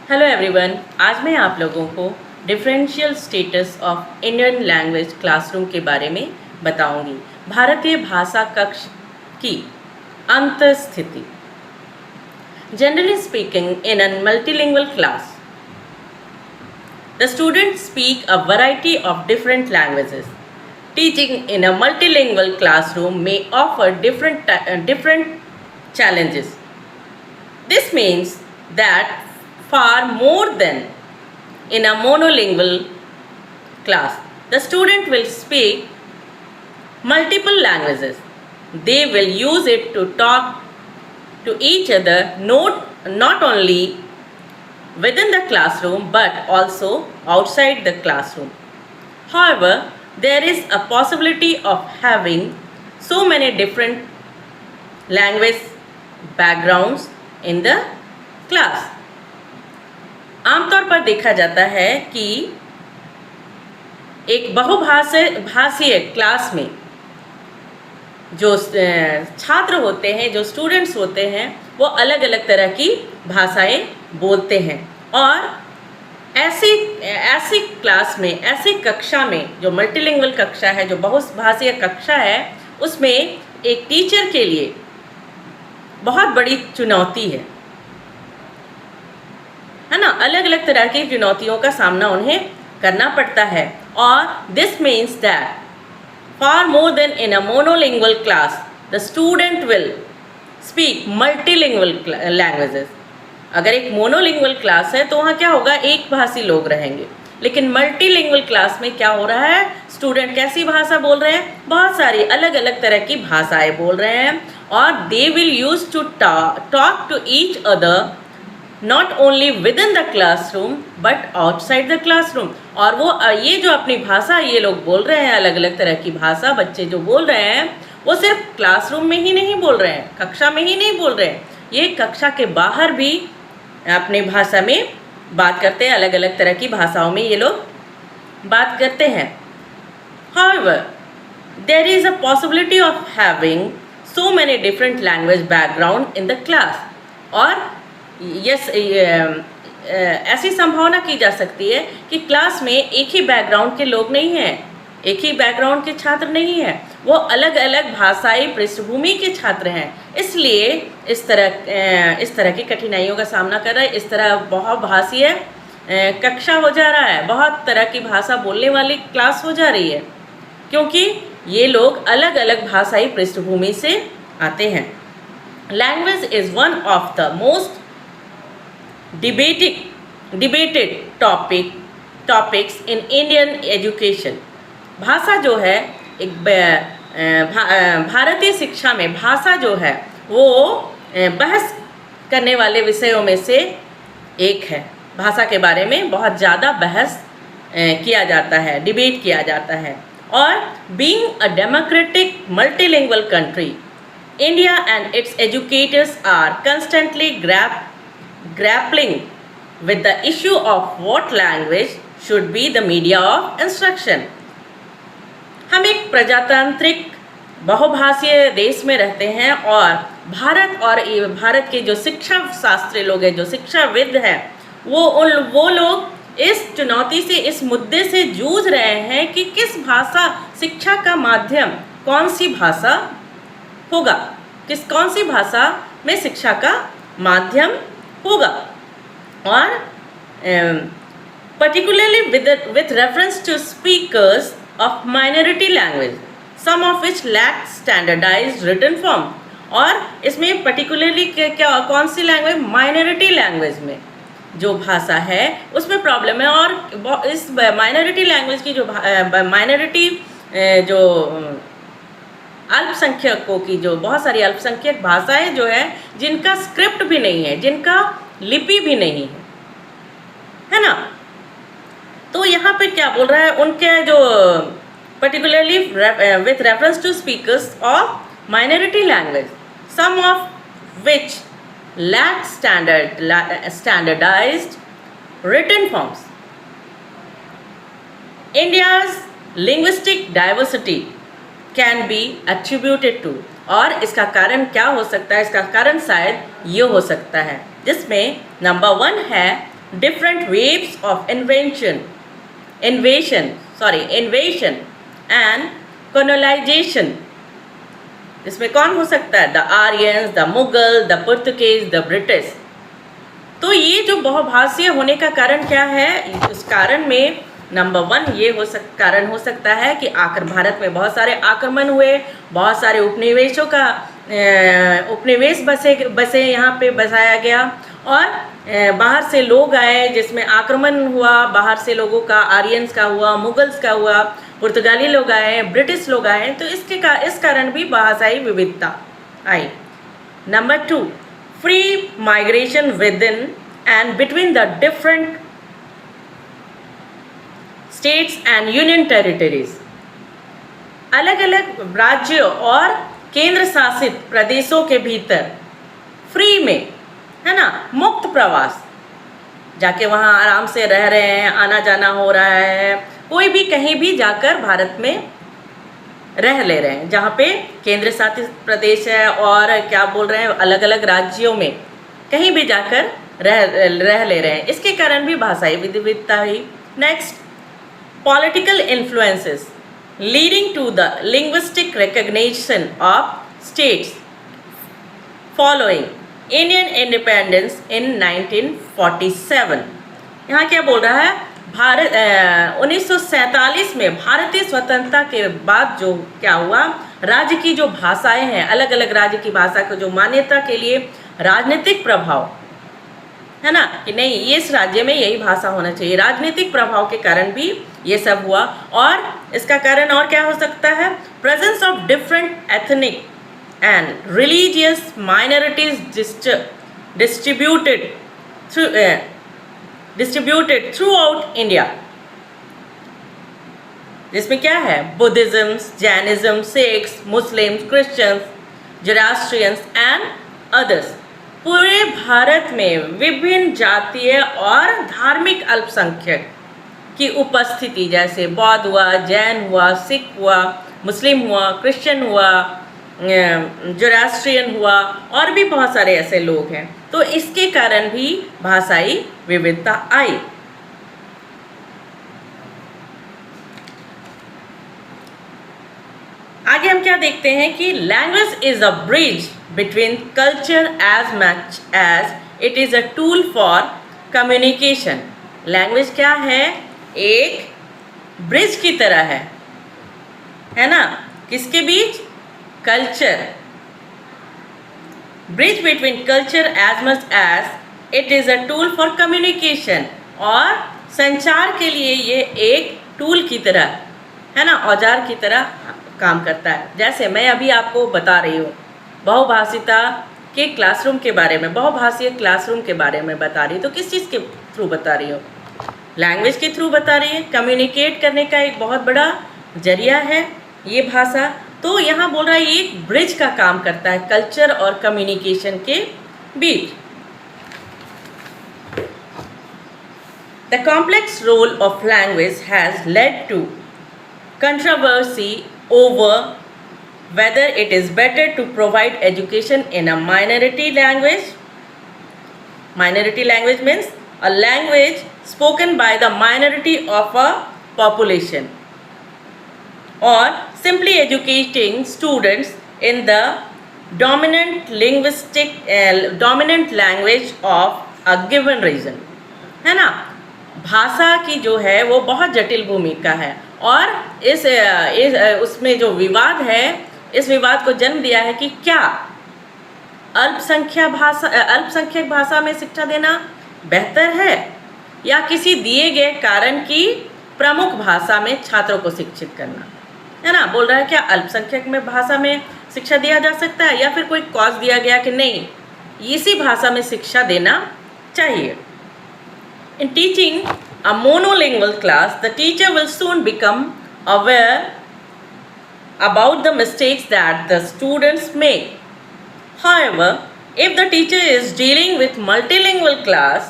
Hello everyone, आज मैं आप लोगों को differential status of Indian language classroom के बारे में बताऊंगी। भारतीय भाषा कक्ष की अंतस्थिति। Generally speaking, in a multilingual class the students speak a variety of different languages. Teaching in a multilingual classroom may offer different challenges. This means that far more than in a monolingual class, the student will speak multiple languages. They will use it to talk to each other, not only within the classroom but also outside the classroom. However, there is a possibility of having so many different language backgrounds in the class. आमतौर पर देखा जाता है कि एक बहुभाषीय class में जो छात्र होते हैं, जो स्टूडेंट्स होते हैं, वो अलग अलग तरह की भाषाएं बोलते हैं। और ऐसी क्लास में, ऐसी कक्षा में, जो मल्टीलिंगुअल कक्षा है, जो बहुभाषीय कक्षा है, उसमें एक टीचर के लिए बहुत बड़ी चुनौती है ना। अलग अलग तरह की चुनौतियों का सामना उन्हें करना पड़ता है। और this means that far more than in a monolingual class, the student will speak multilingual languages. अगर एक मोनोलिंगुअल क्लास है तो वहाँ क्या होगा, एक भाषी लोग रहेंगे। लेकिन मल्टीलिंगुअल क्लास में क्या हो रहा है, स्टूडेंट कैसी भाषा बोल रहे हैं, बहुत सारी अलग अलग तरह की भाषाएं बोल रहे हैं। और they will use to talk to each other not only with in the classroom but outside the classroom. और वो ये जो अपनी भाषा ये लोग बोल रहे हैं, अलग अलग तरह की भाषा बच्चे जो बोल रहे हैं, वो सिर्फ क्लासरूम में ही नहीं बोल रहे हैं, कक्षा में ही नहीं बोल रहे हैं, ये कक्षा के बाहर भी अपनी भाषा में बात करते हैं। अलग अलग तरह की भाषाओं में ये लोग बात करते हैं। However, there is a possibility of having so many different language background in the class. और यस ऐसी संभावना की जा सकती है कि क्लास में एक ही बैकग्राउंड के लोग नहीं हैं, एक ही बैकग्राउंड के छात्र नहीं हैं, वो अलग अलग भाषाई पृष्ठभूमि के छात्र हैं। इसलिए इस तरह की कठिनाइयों का सामना कर रहा है। इस तरह बहुभाषीय कक्षा हो जा रहा है, बहुत तरह की भाषा बोलने वाली क्लास हो जा रही है, क्योंकि ये लोग अलग अलग भाषाई पृष्ठभूमि से आते हैं। Language is one of the most debated topics in Indian education. भाषा जो है एक भारतीय शिक्षा में भाषा जो है वो बहस करने वाले विषयों में से एक है। भाषा के बारे में बहुत ज़्यादा बहस किया जाता है, डिबेट किया जाता है। और being a democratic multilingual country, India and its educators are constantly grappling with the issue of what language should be the media of instruction. हम एक प्रजातांत्रिक बहुभाषीय देश में रहते हैं और भारत के जो शिक्षा शास्त्री लोग हैं, जो शिक्षाविद हैं, वो लोग इस चुनौती से, इस मुद्दे से जूझ रहे हैं कि किस भाषा, शिक्षा का माध्यम कौन सी भाषा होगा, कौन सी भाषा में शिक्षा का माध्यम होगा। और particularly with reference to speakers of minority language, some of which lack standardized written form. और इसमें पर्टिकुलरली क्या कौन सी लैंग्वेज, माइनॉरिटी लैंग्वेज में जो भाषा है उसमें प्रॉब्लम है। और इस माइनॉरिटी लैंग्वेज की जो माइनॉरिटी जो अल्पसंख्यकों की जो बहुत सारी अल्पसंख्यक भाषाएं जो है, जिनका स्क्रिप्ट भी नहीं है, जिनका लिपि भी नहीं है ना। तो यहाँ पे क्या बोल रहा है, उनके जो particularly with reference to speakers of minority language, some of which lack standardized written forms, India's linguistic diversity can be attributed to. और इसका कारण क्या हो सकता है, इसका कारण शायद ये हो सकता है, जिसमें नंबर 1 है different waves of invasion and colonization. इसमें कौन हो सकता है? The Aryans, the Mughal, the Portuguese, the British. तो ये जो बहुभाषीय होने का कारण क्या है? इस कारण में नंबर 1 ये कारण हो सकता है कि भारत में बहुत सारे आक्रमण हुए, बहुत सारे उपनिवेश बसे यहाँ पे बसाया गया, और बाहर से लोग आए जिसमें आक्रमण हुआ, बाहर से लोगों का, आर्यंस का हुआ, मुगल्स का हुआ, पुर्तगाली लोग आए, ब्रिटिश लोग आए, तो इस कारण भी भाषाई विविधता आई. Number 2, free migration within and between the different states and union territories. अलग अलग राज्यों और केंद्र शासित प्रदेशों के भीतर फ्री में, है ना, मुक्त प्रवास, जाके वहाँ आराम से रह रहे हैं, आना जाना हो रहा है, कोई भी कहीं भी जाकर भारत में रह ले रहे हैं, जहाँ पे केंद्र शासित प्रदेश है और क्या बोल रहे हैं, अलग अलग राज्यों में कहीं भी जाकर रह ले रहे हैं. इसके कारण भी भाषाई विविधता हुई. Next, political influences leading to the linguistic recognition of states following Indian independence in 1947. यहाँ क्या बोल रहा है? 1947 में भारतीय स्वतंत्रता के बाद जो क्या हुआ, राज्य की जो भाषाएं हैं, अलग अलग राज्य की भाषा को जो मान्यता के लिए राजनीतिक प्रभाव, है ना, कि नहीं इस राज्य में यही भाषा होना चाहिए, राजनीतिक प्रभाव के कारण भी ये सब हुआ. और इसका कारण और क्या हो सकता है? Presence of different ethnic and religious minorities distributed throughout India. जिसमें क्या है? Buddhism, Jainism, Sikhs, Muslims, Christians, Zoroastrians and others. पूरे भारत में विभिन्न जातीय और धार्मिक अल्पसंख्यक की उपस्थिति, जैसे बौद्ध हुआ, जैन हुआ, सिख हुआ, मुस्लिम हुआ, क्रिश्चियन हुआ, जोरास्ट्रियन हुआ, और भी बहुत सारे ऐसे लोग हैं. तो इसके कारण भी भाषाई विविधता आई. आगे हम क्या देखते हैं कि language is a bridge between culture as much as it is a tool for communication. Language क्या है? एक ब्रिज की तरह है ना, किसके बीच? Culture. Bridge between culture as much as it is a tool for communication. और संचार के लिए ये एक टूल की तरह, है ना, औजार की तरह काम करता है. जैसे मैं अभी आपको बता रही हूँ बहुभाषिता के क्लासरूम के बारे में, बहुभाषीय क्लासरूम के बारे में बता रही, तो किस चीज़ के थ्रू बता रही हूँ? लैंग्वेज के थ्रू बता रही है. कम्युनिकेट करने का एक बहुत बड़ा जरिया है ये भाषा. तो यहाँ बोल रहा है ये एक ब्रिज का काम करता है कल्चर और कम्युनिकेशन के बीच. The complex role of language has led to controversy over whether it is better to provide education in a minority language. Minority language means a language spoken by the minority of a population, or simply educating students in the dominant language of a given region. है ना, भाषा की जो है वो बहुत जटिल भूमिका है, और उसमें जो विवाद है, इस विवाद को जन्म दिया है कि क्या अल्पसंख्यक भाषा में शिक्षा देना बेहतर है या किसी दिए गए कारण की प्रमुख भाषा में छात्रों को शिक्षित करना, है ना. बोल रहा है क्या अल्पसंख्यक में भाषा में शिक्षा दिया जा सकता है, या फिर कोई कॉज दिया गया कि नहीं इसी भाषा में शिक्षा देना चाहिए. In teaching a monolingual class, the teacher will soon become aware about the mistakes that the students make. However, if the teacher is dealing with multilingual class,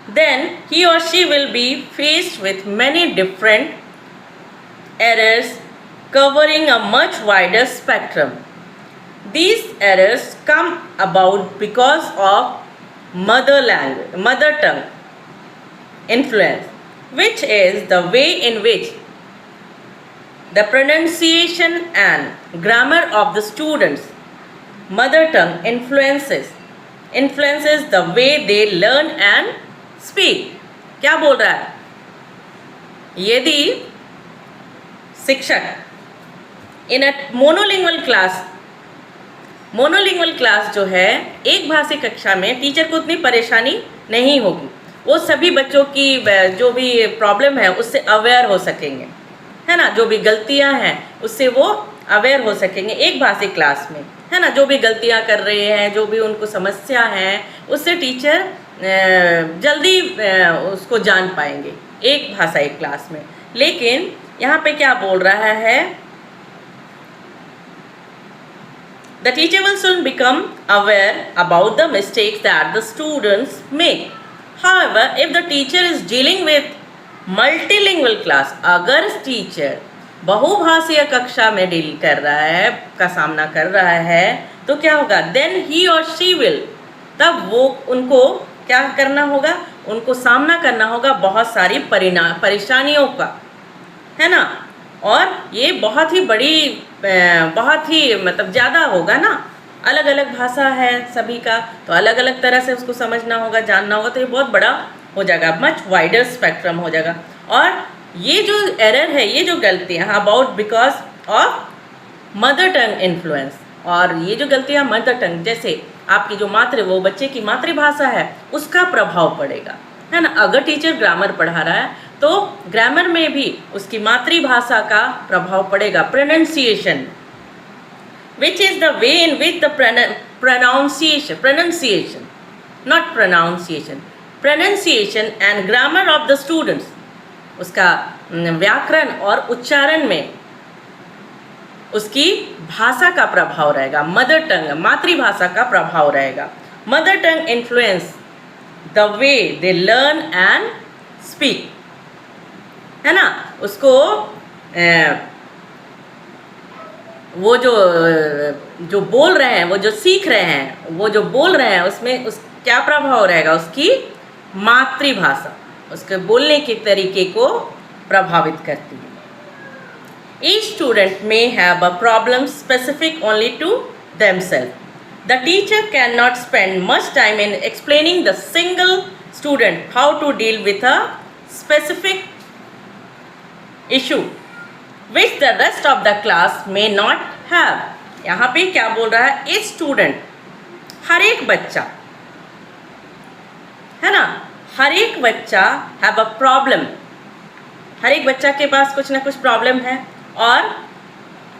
then he or she will be faced with many different errors covering a much wider spectrum. These errors come about because of mother tongue influence, which is the way in which the pronunciation and grammar of the students mother tongue influences the way they learn and speak. क्या बोल रहा है? यदि शिक्षक इन अ monolingual class जो है, एक भाषी कक्षा में टीचर को उतनी परेशानी नहीं होगी, वो सभी बच्चों की जो भी प्रॉब्लम है उससे अवेयर हो सकेंगे, है ना, जो भी गलतियां हैं उससे वो अवेयर हो सकेंगे एक भाषी क्लास में, है ना, जो भी गलतियां कर रहे हैं, जो भी उनको समस्या है उससे टीचर जल्दी उसको जान पाएंगे एक भाषाई क्लास में। लेकिन यहाँ पे क्या बोल रहा है? The teacher will soon become aware about the mistakes that the students make. However, if the teacher is dealing with multilingual class, अगर टीचर बहुभाषीय कक्षा में डील कर रहा है, का सामना कर रहा है, तो क्या होगा? Then he or she will, तब वो उनको क्या करना होगा? उनको सामना करना होगा बहुत सारी परेशानियों का, है ना, और ये बहुत ही बड़ी, बहुत ही मतलब ज़्यादा होगा ना, अलग अलग भाषा है सभी का, तो अलग अलग तरह से उसको समझना होगा, जानना होगा, तो ये बहुत बड़ा हो जाएगा, मच वाइडर स्पेक्ट्रम हो जाएगा। और ये जो एरर है, ये जो गलतियाँ about because of mother tongue influence, और ये जो गलतियाँ मदर टंग, जैसे आपकी जो वो बच्चे की मातृभाषा है उसका प्रभाव पड़ेगा, है ना। अगर टीचर ग्रामर पढ़ा रहा है तो ग्रामर में भी उसकी मातृभाषा का प्रभाव पड़ेगा। Pronunciation, which is the way in which the pronunciation not pronunciation pronunciation and grammar of the students, उसका व्याकरण और उच्चारण में उसकी भाषा का प्रभाव रहेगा, मदर टंग मातृभाषा का प्रभाव रहेगा। Mother tongue influence the way they learn and speak, है ना, उसको वो जो बोल रहे हैं, वो जो सीख रहे हैं, वो जो बोल रहे हैं, उसमें उस क्या प्रभाव रहेगा? उसकी मातृभाषा उसके बोलने के तरीके को प्रभावित करती है। Each student may have a problem specific only to themselves. The teacher cannot spend much time in explaining the single student how to deal with a specific issue which the rest of the class may not have. यहाँ पे क्या बोल रहा है? Each student, हर एक बच्चा, है ना, हर एक बच्चा have a problem, हर एक बच्चा के पास कुछ ना कुछ प्रॉब्लम है, और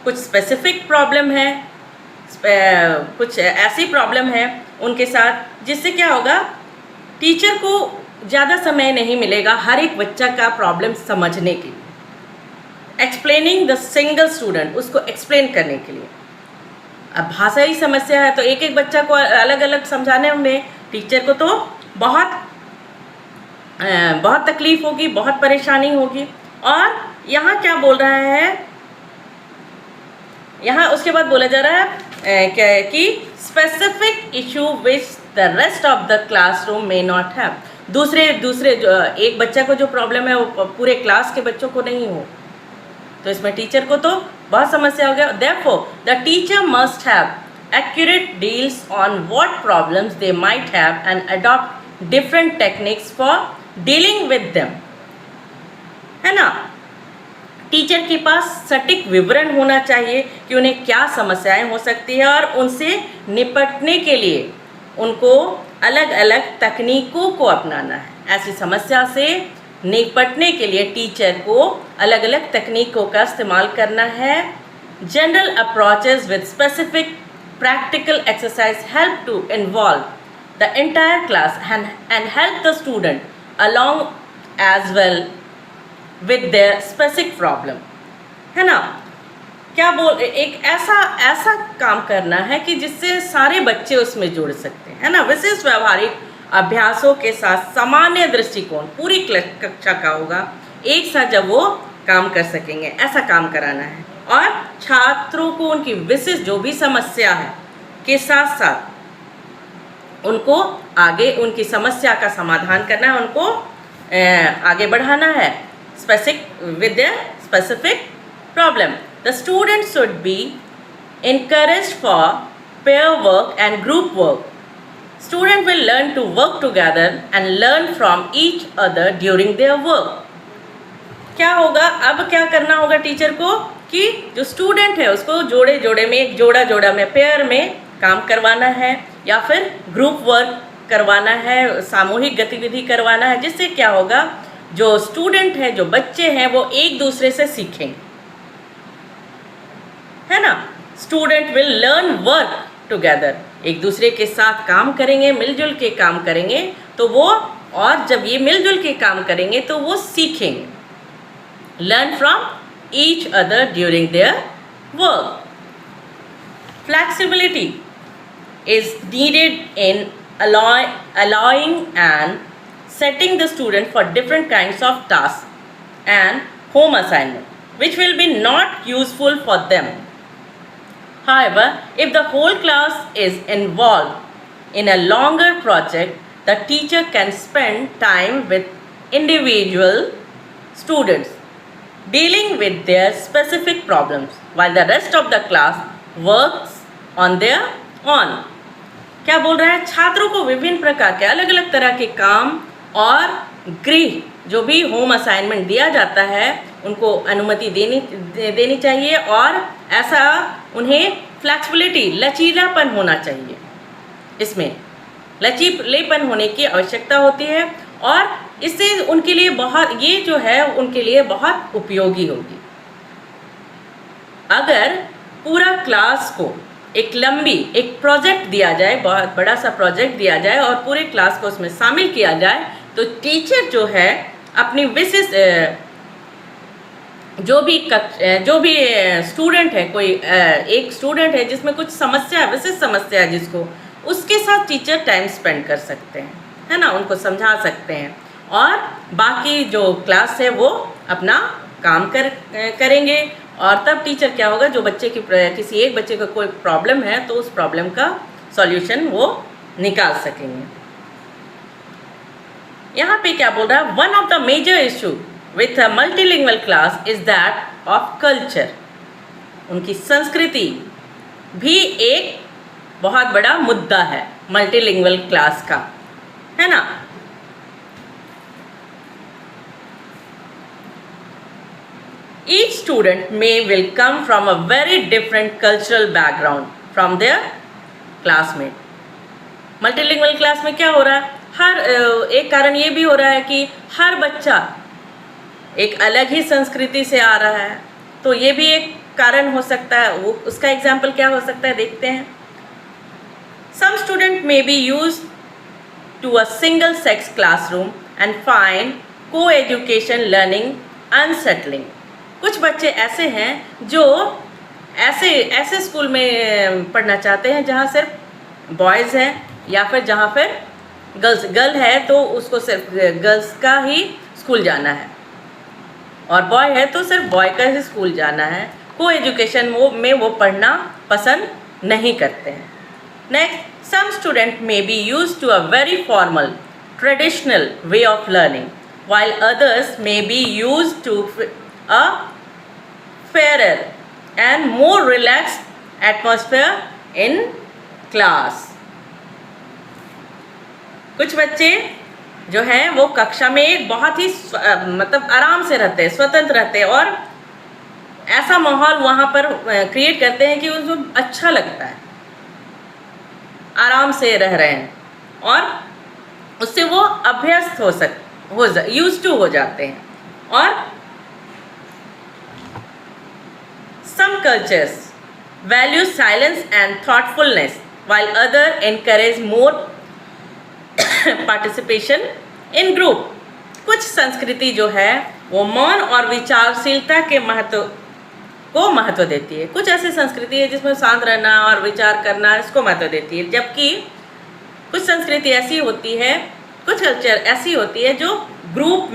कुछ स्पेसिफिक प्रॉब्लम है, कुछ ऐसी प्रॉब्लम है उनके साथ जिससे क्या होगा? टीचर को ज़्यादा समय नहीं मिलेगा हर एक बच्चा का प्रॉब्लम समझने के लिए, एक्सप्लेनिंग द सिंगल स्टूडेंट, उसको एक्सप्लेन करने के लिए। अब भाषाई समस्या है तो एक एक बच्चा को अलग अलग समझाने में टीचर को तो बहुत तकलीफ होगी, बहुत परेशानी होगी। और यहाँ क्या बोल रहा है? यहाँ उसके बाद बोला जा रहा है कि specific issue which the rest of the classroom may not have, दूसरे जो एक बच्चा को जो प्रॉब्लम है वो पूरे क्लास के बच्चों को नहीं हो, तो इसमें टीचर को तो बहुत समस्या हो गया। Therefore the teacher must have accurate deals on what problems they might have and adopt different techniques for dealing with them, है ना। टीचर के पास सटीक विवरण होना चाहिए कि उन्हें क्या समस्याएं हो सकती है, और उनसे निपटने के लिए उनको अलग अलग तकनीकों को अपनाना है। ऐसी समस्या से निपटने के लिए टीचर को अलग अलग तकनीकों का इस्तेमाल करना है। General approaches with specific practical exercise help to involve the entire class and help the student along as well with their specific problem, है ना। क्या एक ऐसा काम करना है कि जिससे सारे बच्चे उसमें जुड़ सकते हैं, है ना। विशिष्ट व्यवहारिक अभ्यासों के साथ सामान्य दृष्टिकोण पूरी कक्षा का होगा, एक साथ जब वो काम कर सकेंगे, ऐसा काम कराना है। और छात्रों को उनकी विशिष्ट जो भी समस्या है के साथ साथ उनको आगे उनकी समस्या का समाधान करना है, उनको आगे बढ़ाना है with their specific problem. The student should be encouraged for pair work and group work. Student will learn to work together and learn from each other during their work. क्या होगा, अब क्या करना होगा टीचर को कि जो स्टूडेंट है उसको जोड़े जोड़े में, एक जोड़ा जोड़ा में, पेयर में काम करवाना है या फिर ग्रुप वर्क करवाना है, सामूहिक गतिविधि करवाना है, जिससे क्या होगा, जो स्टूडेंट है, जो बच्चे हैं, वो एक दूसरे से सीखेंगे, है ना। Student will learn work together, एक दूसरे के साथ काम करेंगे, मिलजुल के काम करेंगे, तो वो, और जब ये मिलजुल के काम करेंगे तो वो सीखेंगे, learn from each other during their work. Flexibility is needed in allowing and setting the student for different kinds of tasks and home assignment, which will be not useful for them. However, if the whole class is involved in a longer project, the teacher can spend time with individual students, dealing with their specific problems, while the rest of the class works on their own. क्या बोल रहा है, छात्रों को विभिन्न प्रकार के अलग अलग तरह के काम और गृह जो भी होम असाइनमेंट दिया जाता है उनको अनुमति देनी चाहिए, और ऐसा उन्हें फ्लैक्सिबिलिटी, लचीलापन होना चाहिए, इसमें लचीलेपन होने की आवश्यकता होती है, और इससे उनके लिए बहुत, ये जो है उनके लिए बहुत उपयोगी होगी. अगर पूरा क्लास को एक प्रोजेक्ट दिया जाए, बहुत बड़ा सा प्रोजेक्ट दिया जाए और पूरे क्लास को उसमें शामिल किया जाए, तो टीचर जो है अपनी विशिष्ट, जो भी स्टूडेंट है, कोई एक स्टूडेंट है जिसमें कुछ समस्या, विशिष्ट समस्या है जिसको, उसके साथ टीचर टाइम स्पेंड कर सकते हैं, है ना, उनको समझा सकते हैं, और बाकी जो क्लास है वो अपना काम करेंगे. और तब टीचर क्या होगा, जो बच्चे की, किसी एक बच्चे को कोई प्रॉब्लम है तो उस प्रॉब्लम का सॉल्यूशन वो निकाल सकेंगे. यहाँ पे क्या बोल रहा है, one of the major issue with a multilingual class is that of culture. उनकी संस्कृति भी एक बहुत बड़ा मुद्दा है मल्टीलिंगुअल क्लास का, है ना. Each student will come from a very different cultural background from their classmate. Multilingual class में क्या हो रहा है, हर एक कारण ये भी हो रहा है कि हर बच्चा एक अलग ही संस्कृति से आ रहा है, तो ये भी एक कारण हो सकता है. वो उसका एग्जाम्पल क्या हो सकता है, देखते हैं. Some student may be used to a single sex classroom and find co-education learning unsettling. कुछ बच्चे ऐसे हैं जो ऐसे स्कूल में पढ़ना चाहते हैं जहाँ सिर्फ बॉयज़ हैं, या फिर जहाँ फिर गर्ल है तो उसको सिर्फ गर्ल्स का ही स्कूल जाना है, और बॉय है तो सिर्फ बॉय का ही स्कूल जाना है. को एजुकेशन में वो पढ़ना पसंद नहीं करते हैं. Next, some student may be used to a very formal traditional way of learning, while others may be used to a fairer and more relaxed atmosphere in class. कुछ बच्चे जो हैं वो कक्षा में एक बहुत ही मतलब आराम से रहते हैं, स्वतंत्र रहते हैं, और ऐसा माहौल वहाँ पर क्रिएट करते हैं कि उनको अच्छा लगता है, आराम से रह रहे हैं, और उससे वो अभ्यस्त यूज्ड टू हो जाते हैं. और some cultures value silence and thoughtfulness, while others encourage more participation in group. कुछ संस्कृति जो है वो मौन और विचारशीलता के महत्व देती है. कुछ ऐसी संस्कृति है जिसमें शांत रहना और विचार करना, इसको महत्व देती है, जबकि कुछ संस्कृति ऐसी होती है, कुछ कल्चर ऐसी होती है जो ग्रुप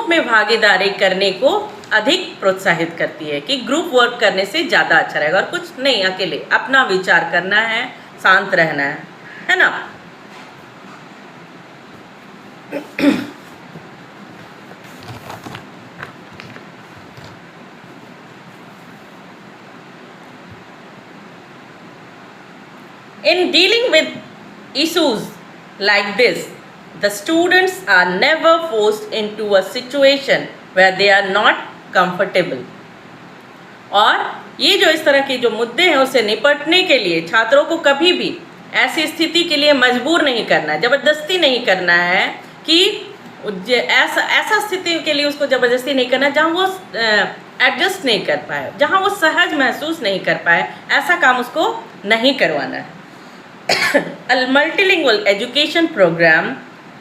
में भागीदारी करने को अधिक प्रोत्साहित करती है, कि ग्रुप वर्क करने से ज़्यादा अच्छा रहेगा, और कुछ नहीं, अकेले अपना विचार करना है, शांत रहना है ना। In dealing with issues like this, the students are never forced into a situation where they are not comfortable. और ये जो इस तरह के जो मुद्दे हैं उससे निपटने के लिए छात्रों को कभी भी ऐसी स्थिति के लिए मजबूर नहीं करना है, ज़बरदस्ती नहीं करना है कि ऐसा स्थिति के लिए उसको ज़बरदस्ती नहीं करना जहाँ वो एडजस्ट नहीं कर पाए, जहाँ वो सहज महसूस नहीं कर पाए, ऐसा काम उसको नहीं करवाना है। A multilingual education program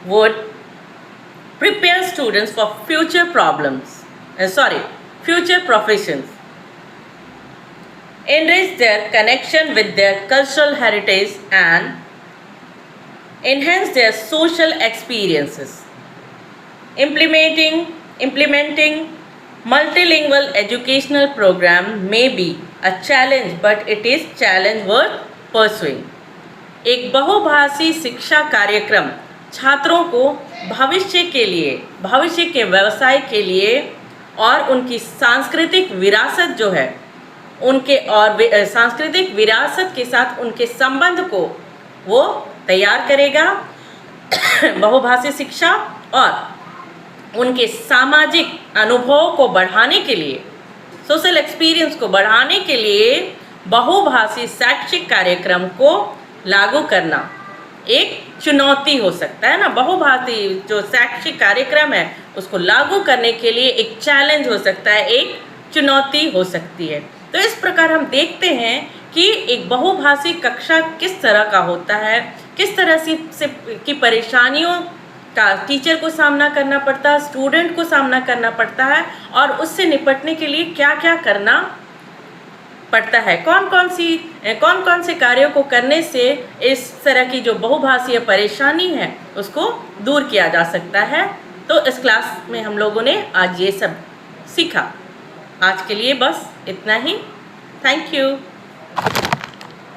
would prepare students for future professions, enrich their connection with their cultural heritage and enhance their social experiences. Implementing multilingual educational program may be a challenge, but it is challenge worth pursuing. एक बहुभाषी शिक्षा कार्यक्रम छात्रों को भविष्य के व्यवसाय के लिए और उनकी सांस्कृतिक विरासत जो है सांस्कृतिक विरासत के साथ उनके संबंध को वो तैयार करेगा। बहुभाषी शिक्षा और उनके सामाजिक अनुभव को बढ़ाने के लिए, सोशल एक्सपीरियंस को बढ़ाने के लिए बहुभाषी शैक्षिक कार्यक्रम को लागू करना एक चुनौती हो सकता है ना। बहुभाषी जो शैक्षिक कार्यक्रम है उसको लागू करने के लिए एक चैलेंज हो सकता है, एक चुनौती हो सकती है। तो इस प्रकार हम देखते हैं कि एक बहुभाषी कक्षा किस तरह का होता है, किस तरह से की परेशानियों का टीचर को सामना करना पड़ता है, स्टूडेंट को सामना करना पड़ता है और उससे निपटने के लिए क्या क्या करना पड़ता है, कौन कौन से कार्यों को करने से इस तरह की जो बहुभाषीय परेशानी है उसको दूर किया जा सकता है। तो इस क्लास में हम लोगों ने आज ये सब सीखा। आज के लिए बस इतना ही। Thank you.